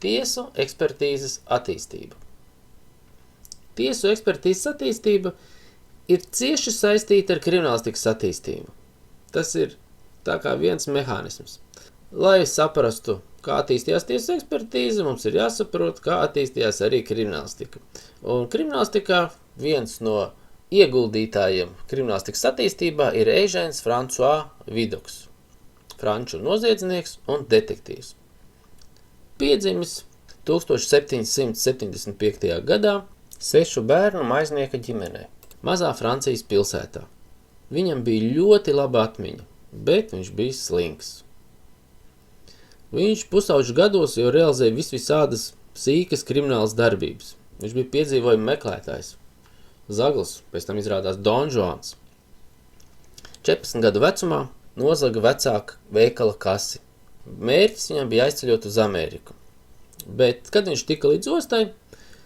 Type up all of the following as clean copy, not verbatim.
tiesu ekspertīzes attīstība. Tiesu ekspertīzes attīstība ir cieši saistīta ar kriminālistikas attīstību. Tas ir tā kā viens mehānisms. Lai saprastu, kā attīstījās tiesu ekspertīze, mums ir jāsaprot, kā attīstījās arī kriminālistika. Un kriminālistikā viens no ieguldītājiem kriminālistikas attīstībā ir Eugèns François Vidocq, franču noziedznieks un detektīvs. Piedzimis 1775. gadā 6 bērnu maiznieka ģimenē, mazā Francijas pilsētā. Viņam bija ļoti laba atmiņa, bet viņš bija slings. Viņš pusauģu gados jau realizēja visādas sīkas kriminālas darbības. Viņš bija piedzīvojuma meklētājs. Zaglis, pēc tam izrādās Don Juans. 14 gadu vecumā nozaga vecāka veikala kasi. Mērķis viņam bija aizceļot uz Ameriku. Bet, kad viņš tika līdz ostai,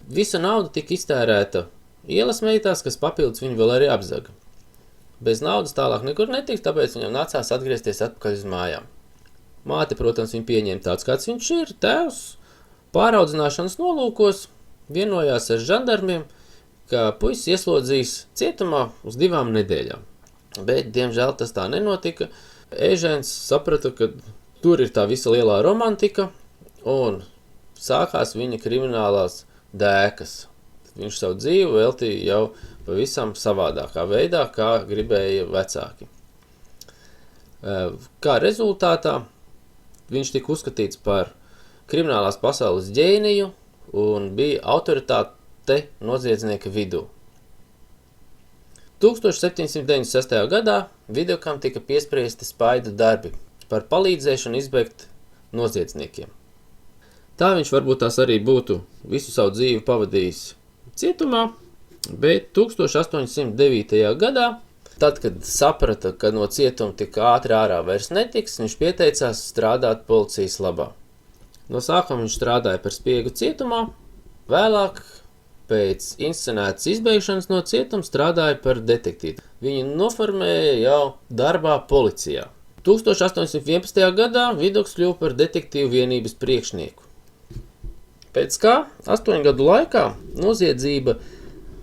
visa nauda tika iztērēta ielas meitās, kas papildus viņu vēl arī apzaga. Bez naudas tālāk nekur netiks, tāpēc viņam nācās atgriezties atpakaļ uz mājām. Māte, protams, viņu pieņēma tāds, kāds viņš ir, tēvs. Pāraudzināšanas nolūkos vienojās ar žandarmiem, ka puisis ieslodzīs cietumā uz 2 nedēļām. Bet, diemžēl, tas tā nenotika. Eugèns saprata, ka tur ir tā visa lielā romantika, un sākās viņa kriminālās dēkas. Viņš savu dzīvi veltīja jau pavisam savādākā veidā, kā gribēja vecāki. Kā rezultātā viņš tika uzskatīts par kriminālās pasaules ģēniju un bija autoritāte noziedznieka vidū. 1796. gadā Vidocqam tika piespriesti spaidu darbi par palīdzēšanu izbēgt noziedzniekiem. Tā viņš varbūt tās arī būtu visu savu dzīvi pavadījis cietumā, bet 1809. gadā, tad, kad saprata, ka no cietuma tik ātri ārā vairs netiks, viņš pieteicās strādāt policijas labā. No sākuma viņš strādāja par spiegu cietumā, vēlāk pēc inscenētas izbeigšanas no cietuma strādāja par detektīvu. Viņu noformēja jau darbā policijā. 1811. gadā Vidocqs kļuva par detektīvu vienības priekšnieku. Pēc kā 8 gadu laikā noziedzība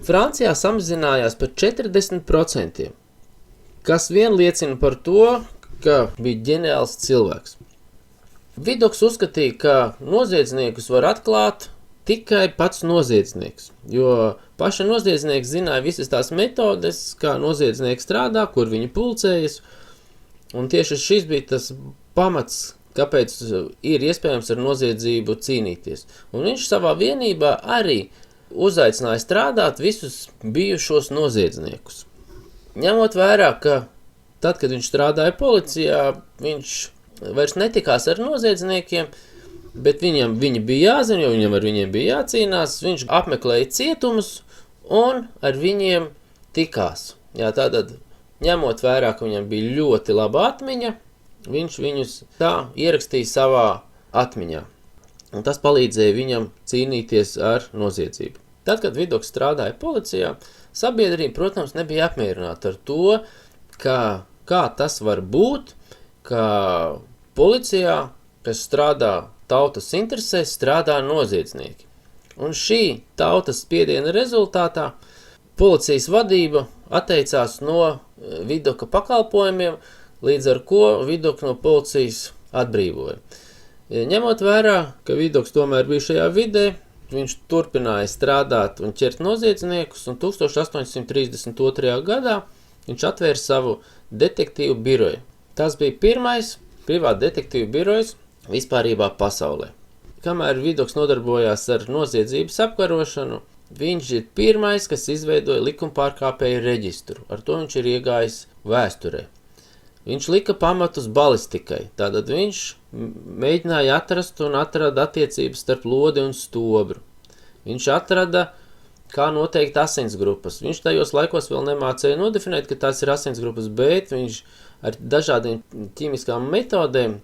Francijā samazinājās par 40%, kas vien liecina par to, ka bija ģeniāls cilvēks. Vidocqs uzskatīja, ka noziedzniekus var atklāt tikai pats noziedznieks, jo paša noziedznieks zināja visas tās metodes, kā noziedznieks strādā, kur viņi pulcējas, un tieši šis bija tas pamats, kāpēc ir iespējams ar noziedzību cīnīties. Un viņš savā vienībā arī uzaicināja strādāt visus bijušos noziedzniekus. Ņemot vērā, ka tad, kad viņš strādāja policijā, viņš vairs netikās ar noziedzniekiem, bet viņi bija jāzina, jo viņam ar viņiem bija jācīnās, viņš apmeklēja cietumus un ar viņiem tikās. Jā, tātad, ņemot vērā, ka viņam bija ļoti laba atmiņa, viņš viņus tā ierakstīja savā atmiņā. Un tas palīdzēja viņam cīnīties ar noziedzību. Tad, kad Vidocqs strādāja policijā, sabiedrība, protams, nebija apmierināta ar to, kā tas var būt, ka policijā, kas strādā tautas interesēs, strādā noziedznieki. Un šī tautas spiediena rezultātā policijas vadība atteicās no Vidocqa pakalpojumiem, līdz ar ko Vidocqs no policijas atbrīvoja. Ņemot vērā, ka Vidocqs tomēr bija šajā vidē, viņš turpināja strādāt un ķert noziedzniekus, un 1832. gadā viņš atvēra savu detektīvu biroju. Tas bija pirmais privāta detektīvu birojs vispārībā pasaulē. Kamēr Vidocqs nodarbojās ar noziedzības apkarošanu, viņš ir pirmais, kas izveidoja likumpārkāpēju reģistru. Ar to viņš ir iegājis vēsturē. Viņš lika pamatus balistikai, tātad viņš mēģināja atrast un atrada attiecības starp lodi un stobru. Viņš atrada, kā noteikt asinsgrupas. Viņš tajos laikos vēl nemācēja nodefinēt, ka tās ir asinsgrupas, bet viņš ar dažādiem ķīmiskām metodēm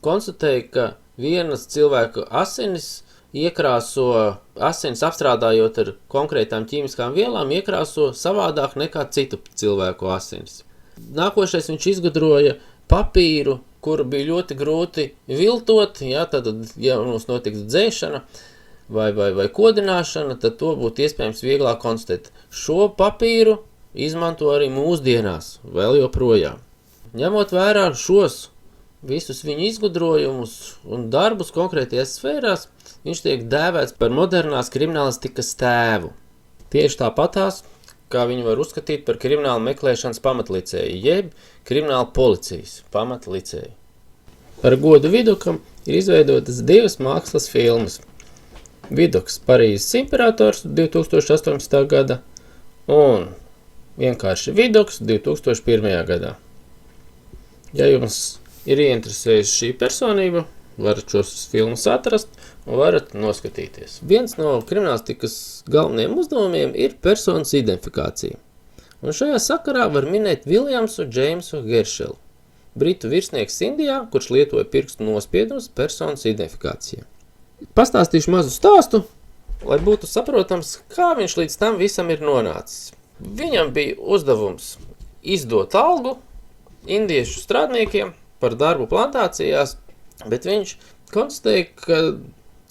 konstatēja, ka vienas cilvēku asinis iekrāso, asinis apstrādājot ar konkrētām ķīmiskām vielām, iekrāso savādāk nekā citu cilvēku asinis. Nākošais viņš izgudroja papīru, kuru bija ļoti grūti viltot, ja, tad, ja mums notiks dzēšana vai kodināšana, tad to būtu iespējams vieglāk konstatēt. Šo papīru izmanto arī mūsdienās, vēl joprojām. Ņemot vērā šos visus viņu izgudrojumus un darbus konkrētajās sfērās, viņš tiek dēvēts par modernās kriminālistikas tēvu. Tieši tāpatās, kā viņu var uzskatīt par kriminālu meklēšanas pamatlicēju, jeb kriminālu policijas pamatlicēju. Par godu Vidukam ir izveidotas 2 mākslas filmas. Viduks Parīzes imperators 2018. gada un vienkārši Viduks 2001. gadā. Ja jums ir ieinteresējusi šī personība, varat šos filmas atrast un varat noskatīties. Viens no kriminālistikas galvenajiem uzdevumiem ir personas identifikācija. Un šajā sakarā var minēt Viljamsu Džeimsu Geršelu, britu virsnieks Indijā, kurš lietoja pirkstu nospiedumus personas identifikācijai. Pastāstīšu mazu stāstu, lai būtu saprotams, kā viņš līdz tam visam ir nonācis. Viņam bija uzdevums izdot algu indiešu strādniekiem par darbu plantācijās, bet viņš konstatēja, ka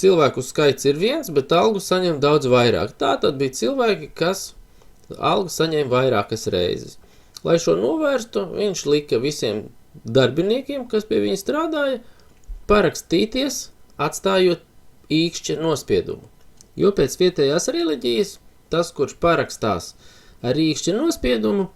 cilvēku skaits ir viens, bet algu saņem daudz vairāk. Tātad bija cilvēki, kas algu saņēma vairākas reizes. Lai šo novērstu, viņš lika visiem darbiniekiem, kas pie viņa strādāja, parakstīties, atstājot īkšķa nospiedumu. Jo pēc vietējās reliģijas, tas, kurš parakstās ar īkšķa nospiedumu,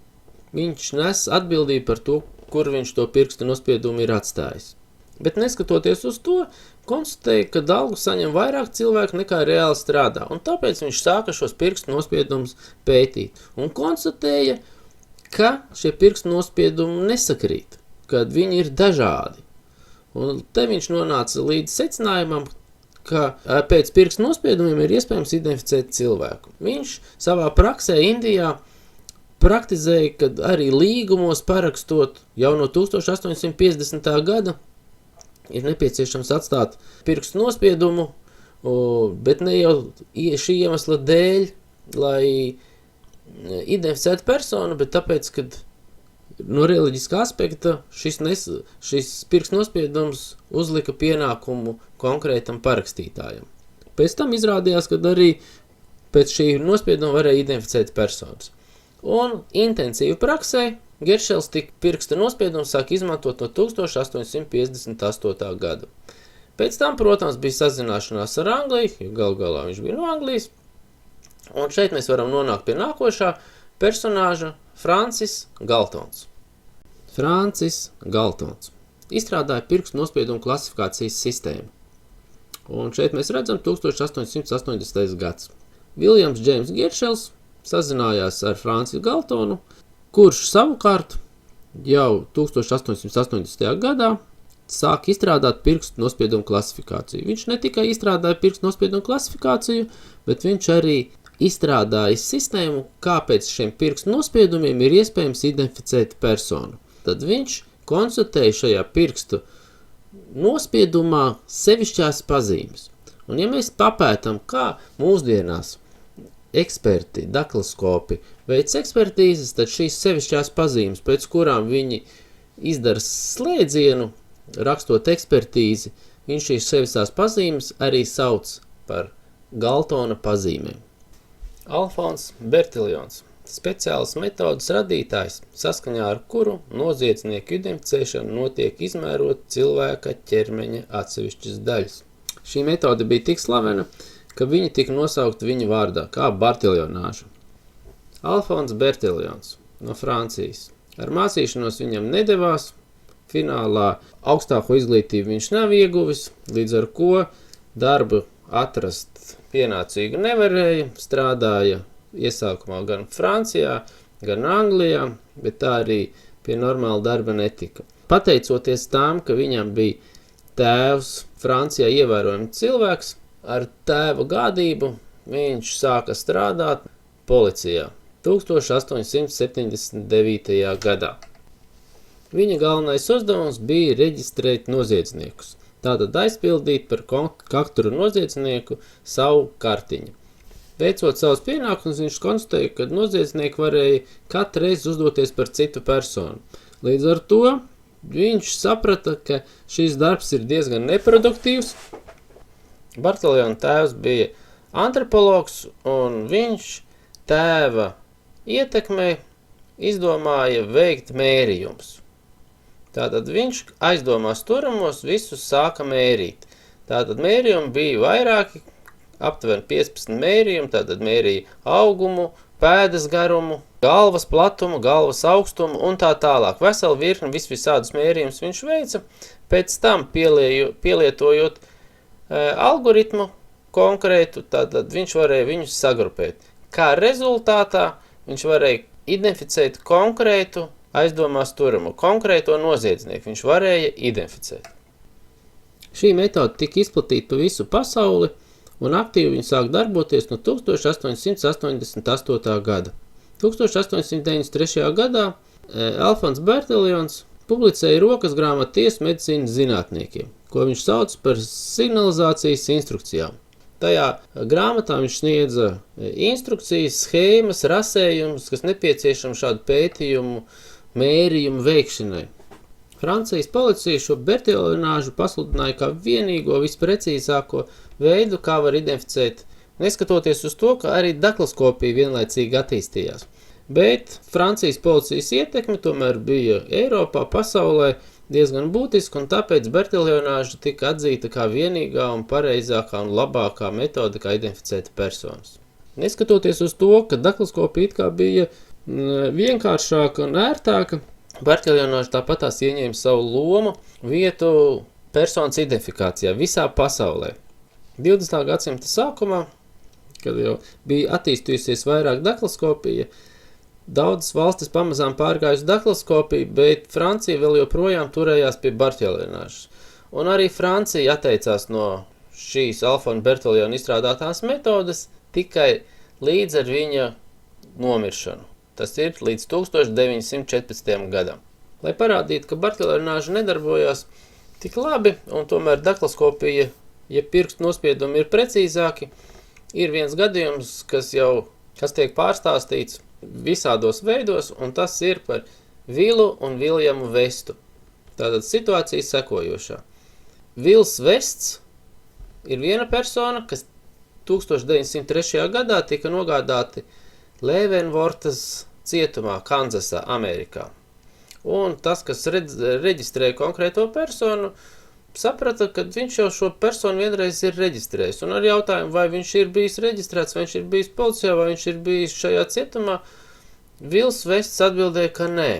viņš nes atbildību par to, kur viņš to pirkstu nospiedumu ir atstājis. Bet neskatoties uz to, konstatēja, ka algu saņem vairāk cilvēku nekā reāli strādā, un tāpēc viņš sāka šos pirkstu nospiedumus pētīt. Un konstatēja, ka šie pirkstu nospiedumi nesakrīt, kad viņi ir dažādi. Un te viņš nonāca līdz secinājumam, ka pēc pirkstu nospiedumiem ir iespējams identificēt cilvēku. Viņš savā praksē Indijā praktizēja, kad arī līgumos parakstot jau no 1850. gada ir nepieciešams atstāt pirkstu nospiedumu, bet ne jau šī iemesla dēļ, lai identificētu personu, bet tāpēc, kad no reliģiskā aspekta šis pirkstu nospiedums uzlika pienākumu konkrētam parakstītājam. Pēc tam izrādījās, ka arī pēc šī nospieduma varēja identificēt personas. Un intensīvi praksē Geršels tik pirksta nospiedumu sāk izmantot no 1858. gada. Pēc tam, protams, bija sazināšanās ar Angliju, jo galu galā viņš bija no Anglijas. Un šeit mēs varam nonākt pie nākošā personāža Francis Galtons. Francis Galtons izstrādāja pirkstu nospiedumu klasifikācijas sistēmu. Un šeit mēs redzam 1880. gads. Viljams Džeims Geršels sazinājās ar Francisu Galtonu, kurš savukārt jau 1880. gadā sāk izstrādāt pirkstu nospiedumu klasifikāciju. Viņš ne tikai izstrādāja pirkstu nospiedumu klasifikāciju, bet viņš arī izstrādāja sistēmu, kāpēc šiem pirkstu nospiedumiem ir iespējams identificēt personu. Tad viņš konstatēja šajā pirkstu nospiedumā sevišķās pazīmes. Un ja mēs papētam, kā mūsdienās eksperti, daktiloskopi veic ekspertīzes, tad šīs sevišķās pazīmes, pēc kurām viņi izdara slēdzienu, rakstot ekspertīzi, viņš šīs sevišķās pazīmes arī sauc par Galtona pazīmēm. Alfons Bertiljons, speciālas metodas radītājs, saskaņā ar kuru noziedznieku identificēšana notiek izmērot cilvēka ķermeņa atsevišķas daļas. Šī metode bija tik slavena, ka viņi tika nosaukt viņa vārdā, kā Bartiljonāžu. Alfons Bertiljons no Francijas. Ar mācīšanos viņam nedevās, finālā augstāko izglītību viņš nav ieguvis, līdz ar ko darbu atrast pienācīgu nevarēja, strādāja iesākumā gan Francijā, gan Anglijā, bet tā arī pie normāla darba netika. Pateicoties tām, ka viņam bija tēvs Francijā ievērojami cilvēks, ar tēva gādību viņš sāka strādāt policijā 1879. gadā. Viņa galvenais uzdevums bija reģistrēt noziedzniekus, tātad aizpildīt par katru noziedznieku savu kartiņu. Veicot savus pienākumus, viņš konstatēja, ka noziedznieki varēja katru reizi uzdoties par citu personu. Līdz ar to viņš saprata, ka šis darbs ir diezgan neproduktīvs. Bartaljona tēvs bija antropologs, un viņš tēva ietekmē izdomāja veikt mērījumus. Tātad viņš aizdomās turamos visus sāka mērīt. Tātad mērījumi bija vairāki, aptuveni 15 mērījumi, tātad mērīja augumu, pēdas garumu, galvas platumu, galvas augstumu un tā tālāk. Veselu virkni visādus mērījumus viņš veica, pēc tam pielietojot algoritmu konkrētu, tātad viņš varēja viņus sagrupēt. Kā rezultātā viņš varēja identificēt konkrētu aizdomās turamu, konkrēto noziedznieku. Viņš varēja identificēt. Šī metode tika izplatīta pa visu pasauli, un aktīvi viņa sāk darboties no 1888. gada. 1893. gadā Alfons Bertaljons publicēja rokas grāmatu tiesu medicīnas zinātniekiem, ko viņš sauc par signalizācijas instrukcijām. Tajā grāmatā viņš sniedza instrukcijas, schēmas, rasējumus, kas nepieciešams šādu pētījumu, mērījumu veikšanai. Francijas policija šo bertaljonāžu pasludināja kā vienīgo visprecīzāko veidu, kā var identificēt, neskatoties uz to, ka arī dakloskopija vienlaicīgi attīstījās. Bet Francijas policijas ietekme tomēr bija Eiropā, pasaulē diezgan būtiska, un tāpēc bertaljonāža tika atzīta kā vienīgā un pareizākā un labākā metode, kā identificēt personas. Neskatoties uz to, ka dakloskopija it kā bija vienkāršāka un ērtāka, bertaljonāža tāpatās ieņēma savu lomu vietu personas identifikācijā visā pasaulē. 20. gadsimta sākumā, kad jau bija attīstījusies vairāk dakloskopija, daudzas valstis pamazām pārgājusi dakloskopiju, bet Francija vēl joprojām turējās pie bertaljonāžas. Un arī Francija atteicās no šīs Alfona Bertaljona izstrādātās metodes tikai līdz ar viņa nomiršanu. Tas ir līdz 1914. gadam. Lai parādītu, ka bertaljonāža nedarbojās tik labi, un tomēr dakloskopija, ja pirkstu nospiedumi ir precīzāki, ir viens gadījums, kas tiek pārstāstīts visādos veidos, un tas ir par Vilu un Viljamu Vestu. Tātad situācija sekojošā. Vils Vests ir viena persona, kas 1903. gadā tika nogādāti Leavenworthas cietumā, Kanzasā, Amerikā. Un tas, kas reģistrēja konkrēto personu, saprata, ka viņš jau šo personu vienreiz ir reģistrējis. Un ar jautājumu, vai viņš ir bijis reģistrēts, vai viņš ir bijis policijā, vai viņš ir bijis šajā cietumā, Vils Vests atbildēja, ka nē.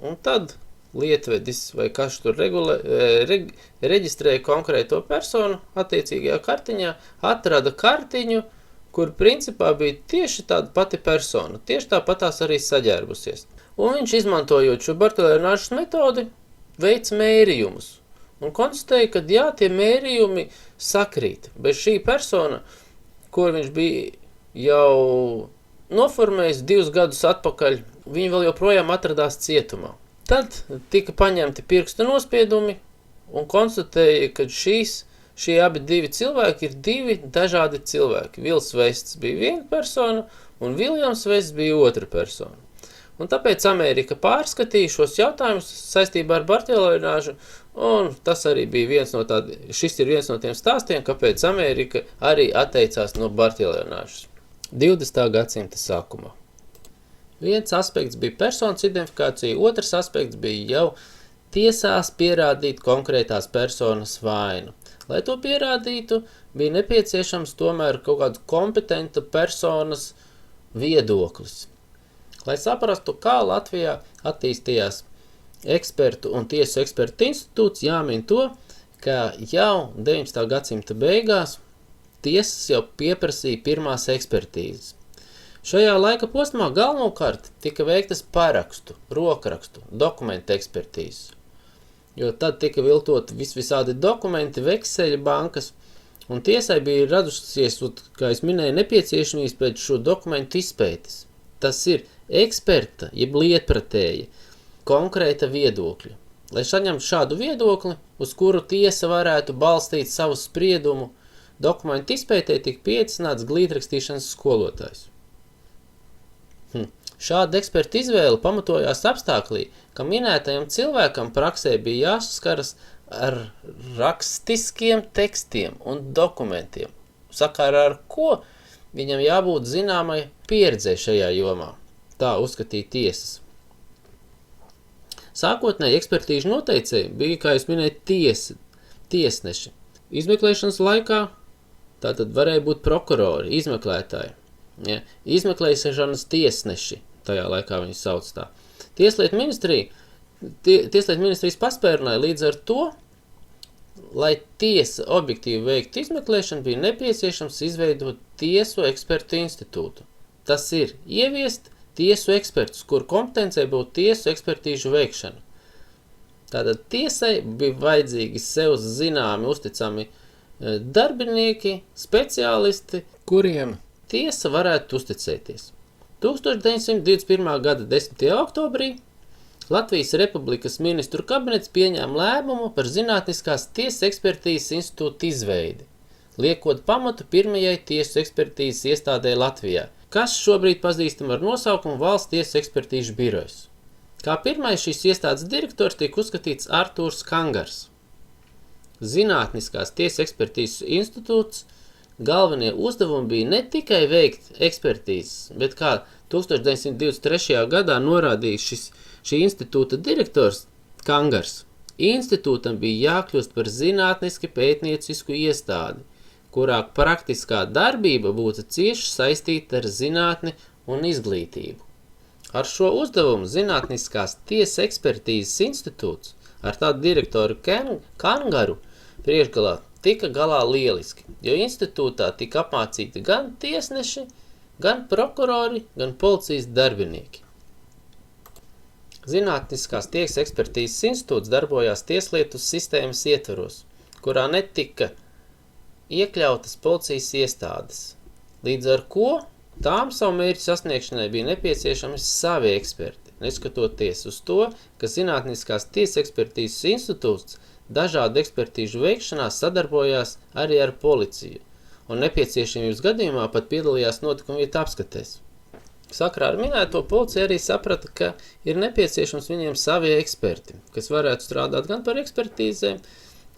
Un tad lietvedis vai kas tur reģistrēja konkrēto personu attiecīgajā kartiņā, atrada kartiņu, kur principā bija tieši tāda pati persona, tieši tāpatās arī saģērbusies. Un viņš, izmantojot šo bertaljonāžas metodi, veic mērījumus. Un konstatēja, ka jā, tie mērījumi sakrīt. Bet šī persona, ko viņš bija jau noformējis 2 gadus atpakaļ, viņa vēl joprojām atradās cietumā. Tad tika paņemti pirksta nospiedumi un konstatēja, ka šie abi divi cilvēki ir 2 dažādi cilvēki. Vils Vests bija viena persona un Viljams Vests bija otra persona. Un tāpēc Amerika pārskatīja šos jautājumus saistībā ar bertaljonāžu, un tas arī bija šis ir viens no tiem stāstiem, kāpēc Amerika arī atteicās no bertaljonāžas 20. gadsimta sākumā. Viens aspekts bija personas identifikācija, otrs aspekts bija jau tiesās pierādīt konkrētās personas vainu. Lai to pierādītu, bija nepieciešams tomēr kaut kādu kompetentu personas viedoklis. Lai saprastu, kā Latvijā attīstījās ekspertu un tiesu ekspertu institūts, jāmin to, ka jau 19. gadsimta beigās tiesas jau pieprasīja pirmās ekspertīzes. Šajā laika posmā galvenokārt tika veiktas parakstu, rokrakstu, dokumentu ekspertīzes. Jo tad tika viltot visādi dokumenti, vekseļa bankas, un tiesai bija radusies, kā es minēju, nepieciešamības pēc šo dokumentu izpētes. Tas ir eksperta, jeb lietpratēja, konkrēta viedokļa. Lai saņemtu šādu viedokli, uz kuru tiesa varētu balstīt savu spriedumu, dokumentu izpētē tika pieaicināts glītrakstīšanas skolotājs. Šāda eksperta izvēle pamatojās apstāklī, ka minētajam cilvēkam praksē bija jāsaskaras ar rakstiskiem tekstiem un dokumentiem, sakarā ar ko viņam jābūt zināmai pieredzei šajā jomā. Tā uzskatīja tiesas. Sākotnēji ekspertīžu noteicēji bija, kā jūs minēju, tiesneši. Izmeklēšanas laikā tātad varēja būt prokurori, izmeklētāji. Ja? Izmeklēšanas tiesneši, tajā laikā viņi sauc tā. Tieslietu ministrijas paspērnai līdz ar to, lai tiesa objektīvi veiktu izmeklēšanu, bija nepieciešams izveidot tiesu ekspertu institūtu. Tas ir ieviest tiesu ekspertus, kur kompetencē būtu tiesu ekspertīžu veikšana. Tātad tiesai bija vajadzīgi sev zināmi, uzticami darbinieki, speciālisti, kuriem tiesa varētu uzticēties. 1921. gada 10. oktobrī Latvijas Republikas ministru kabinets pieņēma lēmumu par Zinātniskās tiesas ekspertīzes institūtu izveidi, liekot pamatu pirmajai tiesu ekspertīzes iestādē Latvijā, kas šobrīd pazīstam ar nosaukumu Valsts tiesu ekspertīžu birojas. Kā pirmais šīs iestādes direktors tiek uzskatīts Artūrs Kangars. Zinātniskās tiesas ekspertīzes institūts galvenie uzdevumi bija ne tikai veikt ekspertīzes, bet kā 1923. gadā norādīja šī institūta direktors Kangars, institūtam bija jākļūst par zinātniski pētniecisku iestādi, kurā praktiskā darbība būtu cieši saistīta ar zinātni un izglītību. Ar šo uzdevumu Zinātniskās tiesas ekspertīzes institūts ar tādu direktoru Kangaru priekšgalā tika galā lieliski, jo institūtā tika apmācīti gan tiesneši, gan prokurori, gan policijas darbinieki. Zinātniskās tiesas ekspertīzes institūts darbojās tieslietu sistēmas ietvaros, kurā netika iekļautas policijas iestādes, līdz ar ko tām savu mērķu sasniegšanai bija nepieciešami savi eksperti, neskatoties uz to, ka Zinātniskās tiesas ekspertīzes institūts dažādu ekspertīžu veikšanā sadarbojās arī ar policiju, un nepieciešamības gadījumā pat piedalījās notikuma vieta apskatēs. Sakrā ar minēto policija arī saprata, ka ir nepieciešams viņiem savi eksperti, kas varētu strādāt gan par ekspertīzēm,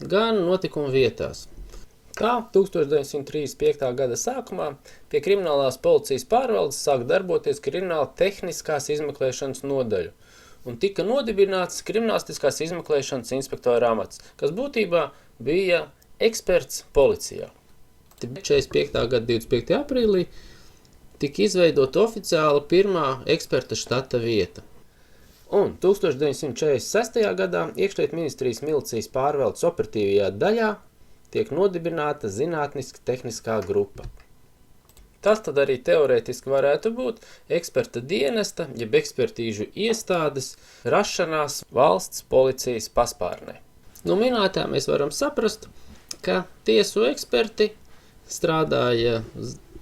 gan notikumu vietās. Tā 1935. gada sākumā pie kriminālās policijas pārvaldes sāk darboties krimināla tehniskās izmeklēšanas nodaļu, un tika nodibināts kriminālistiskās izmeklēšanas inspektora amats, kas būtībā bija eksperts policijā. 45. gada 25. aprīlī tika izveidota oficiāla pirmā eksperta štata vieta. Un 1946. gadā iekšlietu ministrijas milicijas pārvaldes operatīvajā daļā tiek nodibināta zinātniska tehniskā grupa. Tas tad arī teorētiski varētu būt eksperta dienesta, jeb ekspertīžu iestādes rašanās valsts policijas paspārnē. No minētā mēs varam saprast, ka tiesu eksperti strādāja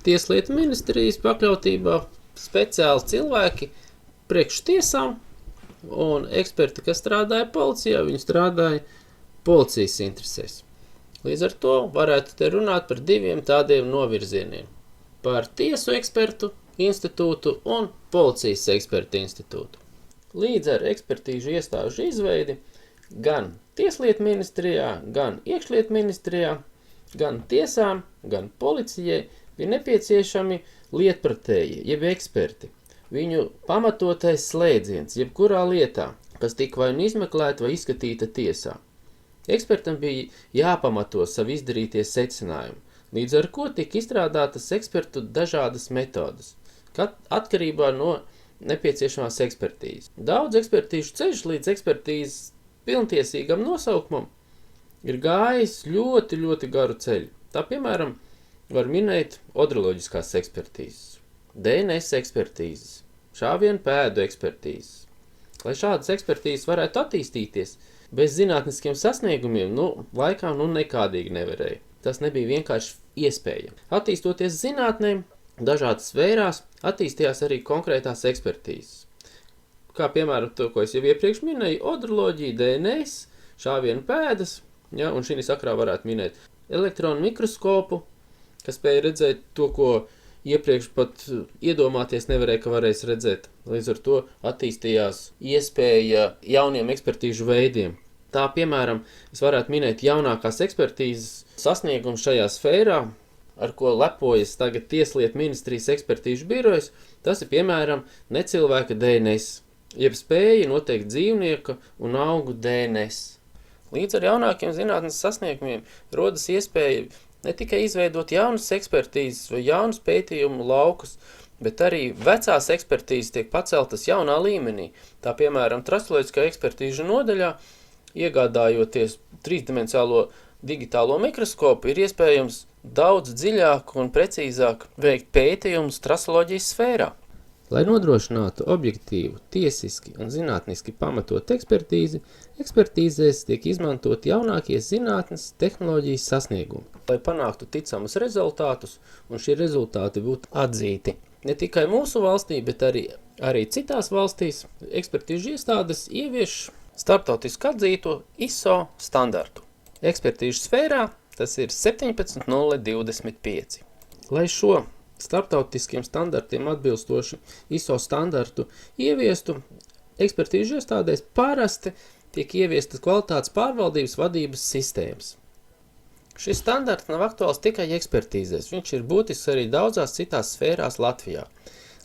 Tieslietu ministrijas pakļautībā speciāli cilvēki priekš tiesām, un eksperti, kas strādāja policijā, viņi strādāja policijas interesēs. Līdz ar to varētu te runāt par diviem tādiem novirzieniem – par tiesu ekspertu institūtu un policijas ekspertu institūtu. Līdz ar ekspertīžu iestāžu izveidi gan Tieslietu ministrijā, gan iekšlietu ministrijā, gan tiesām, gan policijai bija nepieciešami lietpratēji, jeb eksperti. Viņu pamatotais slēdziens, jebkurā lietā, kas tika vai nu izmeklēta vai izskatīta tiesā. Ekspertam bija jāpamato savi izdarītie secinājumi, līdz ar ko tika izstrādātas ekspertu dažādas metodas, atkarībā no nepieciešamās ekspertīzes. Daudz ekspertīžu ceļš līdz ekspertīzes pilntiesīgam nosaukumam ir gājis ļoti, ļoti garu ceļu. Tā, piemēram, var minēt odroloģiskās ekspertīzes, DNS ekspertīzes, šāvienu pēdu ekspertīzes. Lai šādas ekspertīzes varētu attīstīties, bez zinātniskiem sasniegumiem, laikā nekādīgi nevarēja. Tas nebija vienkārši iespējami. Attīstoties zinātnēm, dažādas sfērās attīstījās arī konkrētās ekspertīzes. Kā piemēram to, ko es jau iepriekš minēju, odroloģija, DNS, šāvienu pēdas, un šī sakrā varētu minēt elektronu mikroskopu, kas spēja redzēt to, ko iepriekš pat iedomāties nevarēja, ka varēs redzēt. Līdz ar to attīstījās iespēja jauniem ekspertīžu veidiem. Tā, piemēram, es varētu minēt jaunākās ekspertīzes sasniegumu šajā sfērā, ar ko lepojas tagad Tieslietu ministrijas ekspertīžu birojas. Tas ir, piemēram, necilvēka DNS, jeb spēja noteikt dzīvnieka un augu DNS. Līdz ar jaunākiem zinātnes sasniegumiem rodas iespēja ne tikai izveidot jaunas ekspertīzes vai jaunus pētījumu laukus, bet arī vecās ekspertīzes tiek paceltas jaunā līmenī. Tā, piemēram, trasoloģiskā ekspertīžu nodaļā, iegādājoties trīsdimensiālo digitālo mikroskopu, ir iespējams daudz dziļāk un precīzāk veikt pētījumus trasoloģijas sfērā. Lai nodrošinātu objektīvu, tiesiski un zinātniski pamatot ekspertīzi, ekspertīzēs tiek izmantot jaunākie zinātnes tehnoloģijas sasniegumi, lai panāktu ticamus rezultātus un šie rezultāti būtu atzīti. Ne tikai mūsu valstī, bet arī citās valstīs ekspertīžu iestādes ievieš starptautisku atzīto ISO standartu. Ekspertīžu sfērā tas ir 17025. Lai šo starptautiskiem standartiem atbilstoši ISO standartu ieviestu, ekspertīžu iestādēs parasti tiek ieviestas kvalitātes pārvaldības vadības sistēmas. Šis standarts nav aktuāls tikai ekspertīzēs, viņš ir būtisks arī daudzās citās sfērās Latvijā.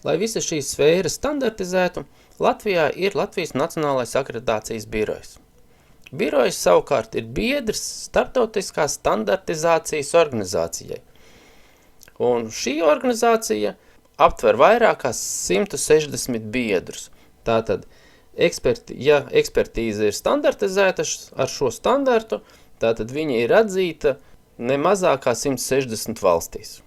Lai visas šīs sfēras standartizētu, Latvijā ir Latvijas Nacionālais akreditācijas birojs. Birojs savukārt ir biedrs starptautiskās standartizācijas organizācijai. Un šī organizācija aptver vairākās 160 biedrus. Tātad, ja ekspertīze ir standartizēta ar šo standartu, tātad viņa ir atzīta ne mazākā 160 valstīs.